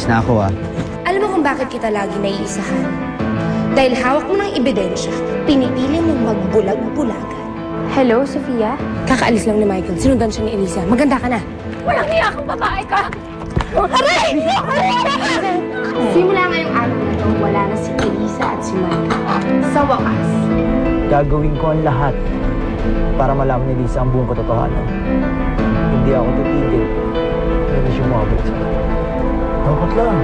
Alis na ako, ah. Alam mo kung bakit kita lagi naiisahan? Dahil hawak mo ng ebidensya, pinipili mong magbulag-bulagan. Hello, Sofia? Kakaalis lang ni Michael. Sinundan siya ni Elisa. Maganda ka na. Walang niya kang babae ka! Aray! Simula ngayong araw na ito, wala na si Elisa at si Michael. Sa wakas. Gagawin ko ang lahat para malaman ni Lisa ang buong katotohanan. Hindi ako titigil. Hindi siya umabot sa akin. Dapat lang.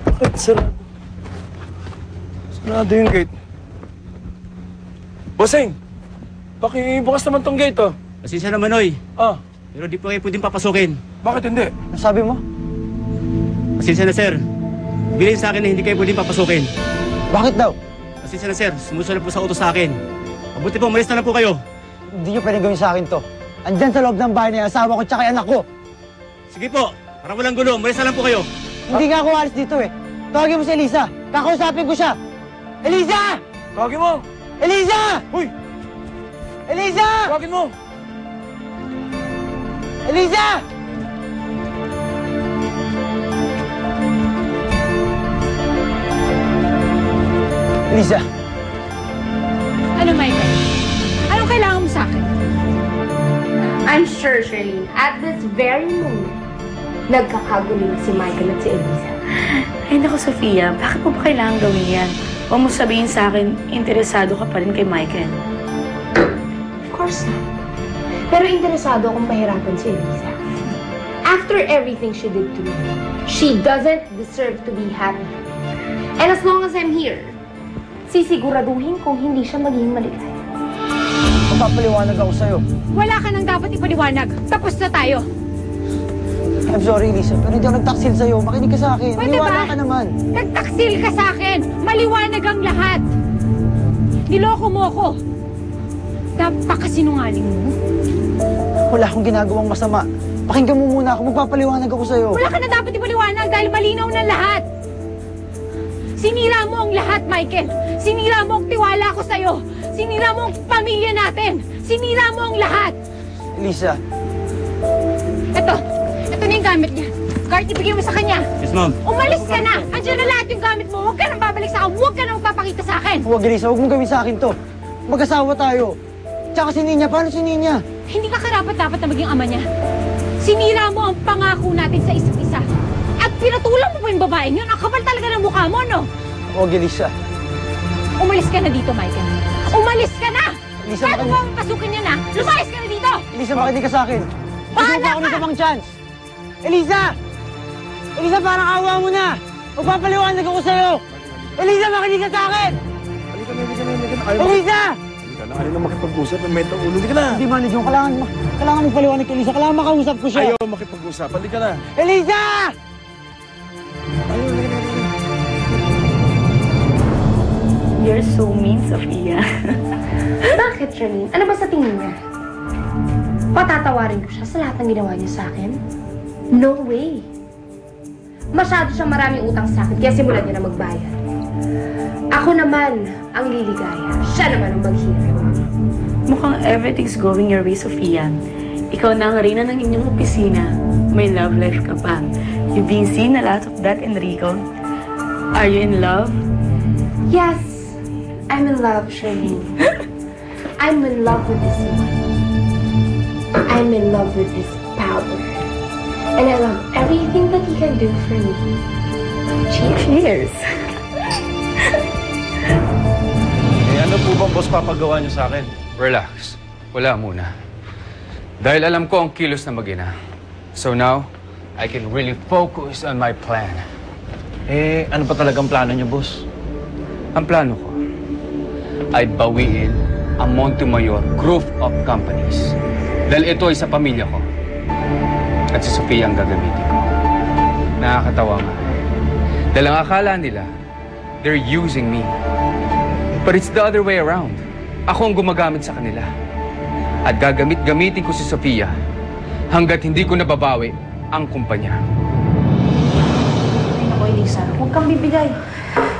Bakit sarado? Sarado yung gate. Bossing! Pakibukas naman tong gate, oh. Pasensya naman, Noy. Ah, Pero di pa kayo pwedeng papasukin. bakit hindi? Nasabi mo? Pasensya na, sir. Bilhin sa akin na hindi kayo pwedeng papasukin. Bakit daw? Pasensya na, sir. Sumusunod po sa utos sa akin. Mabuti po, umalis na lang po kayo. Hindi niyo pwedeng gawin sa akin to. Andyan sa loob ng bahay na yung asawa ko tsaka yung anak ko. Sige po. Para walang gulo, umalis na lang po kayo. Hindi nga ako alis dito eh. Tawagin mo si Elisa. Kakausapin ko siya. Elisa! Tawagin mo! Elisa! Uy! Elisa! Tawagin mo! Elisa! Elisa! Ano, Michael? Anong kailangan mo sa akin? I'm sure, Charlene, at this very moment, nagkakagulo si Michael at si Elisa. Ay, naku, Sofia, bakit mo ba kailangan gawin yan? Huwag mo sabihin sa akin, interesado ka pa rin kay Michael. Of course not. Pero interesado akong pahirapan si Elisa. After everything she did to me, she doesn't deserve to be happy. And as long as I'm here, sisiguraduhin kong hindi siya maging maligaya. Magpapaliwanag ako sa'yo. Wala ka nang dapat ipaliwanag. Tapos na tayo. I'm sorry, Elisa, pero hindi ako nagtaksil sa'yo. Makinig ka sa akin. Pwede Maniwala ba? ka naman. Nagtaksil ka sa akin. Maliwanag ang lahat. Niloko mo ako. Napakasinungaling mo. Wala akong ginagawang masama. Pakinggan mo muna ako. Magpapaliwanag ako sa'yo. Wala ka na dapat ipaliwanag dahil malinaw na lahat. Sinira mo ang lahat, Michael. Sinira mo ang tiwala ko sa'yo. Sinira mo ang pamilya natin. Sinira mo ang lahat. Elisa, Ito na yung gamit niya. Kahit ibigay mo sa kanya. Yes, ma'am. Umalis ka na! Andiyan na lahat yung gamit mo. Huwag ka nang babalik sa akin. Huwag ka nang magpapakita sa akin. huwag Elisa, huwag mong gawin sa akin to. Mag-asawa tayo. Tsaka si Ninya, paano si Ninya? Hindi ka karapat-dapat na maging ama niya. Sinira mo ang pangako natin sa isa't isa. At pinatulan mo pa yung babaeng yun. Ang kapal talaga ng mukha mo, no? Huwag Elisa. Umalis ka na dito, Michael. Umalis ka na! Elisa, Kaya mo pasukin niya na, lumayas ka na dito! Elisa, makinig ka sa akin. Bahala Gusto ako ka! nito pang chance. Elisa! Elisa, parang awa mo na. Magpapaliwanag ako sa'yo. Elisa, makinig ka sa akin. Halika na, halika na, halika na. Elisa! Halika na, ayaw na makipag-usap. May mentang ulo. Halika na! Hindi man, John. Kailangan mong paliwanag kay Elisa. Kailangan makausap ko siya. Ayaw makipag-usap. Halika na. Elisa! Ayaw, halika na, halika na. You're so mean, Sofia. Bakit, Charlene? Ano ba sa tingin niya? Patatawarin ko siya sa lahat ng ginawa niya sa akin? No way. Masyado siyang maraming utang sa akin, kaya simulan niya na magbayad. Ako naman ang liligaya. Siya naman ang maghirap. Mukhang everything's going your way, Sofia. Ikaw na ang reyna ng inyong opisina. May love life ka pa. You've been seeing a lot of that, Enrico. Are you in love? Yes, I'm in love, Charlene. I'm in love with this man. I'm in love with his power. And I love everything that he can do for me. Cheers. Cheers. Ano po bang boss papagawa niyo sa akin? Relax. Wala muna. Dahil alam ko ang kilos na mag-ina. So now, I can really focus on my plan. Ano pa talagang plano niyo, boss? Ang plano ko ay bawiin ang Montemayor Group of Companies. Dahil ito ay sa pamilya ko. At si Sofia ang gagamitin ko. Nakakatawa nga. Dahil ang akala nila, they're using me. But it's the other way around. Ako ang gumagamit sa kanila. At gagamit-gamitin ko si Sofia hanggat hindi ko nababawi ang kumpanya. Ay, naku, Elisa, huwag kang bibigay.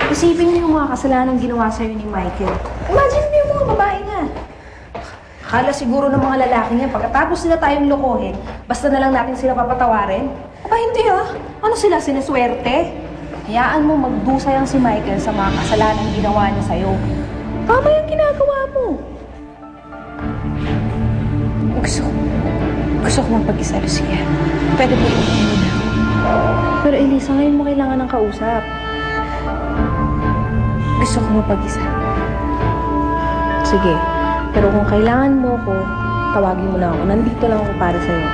Isipin mo yung mga kasalanan ginawa sa'yo ni Michael. Imagine mo yung mga babae nga. Akala siguro ng mga lalaki niya, pagkatapos nila tayong lokohin, basta na lang natin sila papatawarin? Aba, hindi Ano sila, sinaswerte? Hayaan mo magdusay ang si Michael sa mga kasalanan ginawa niya sa'yo. Tama yung ginagawa mo. Gusto ko mapag-isa, Lucia. Pwede mo iuwi mo na. Pero Elisa, ngayon mo kailangan ng kausap. Gusto ko mapag-isa. Sige. Pero kung kailangan mo ko, tawagin mo lang ako. Nandito lang ako para sa'yo.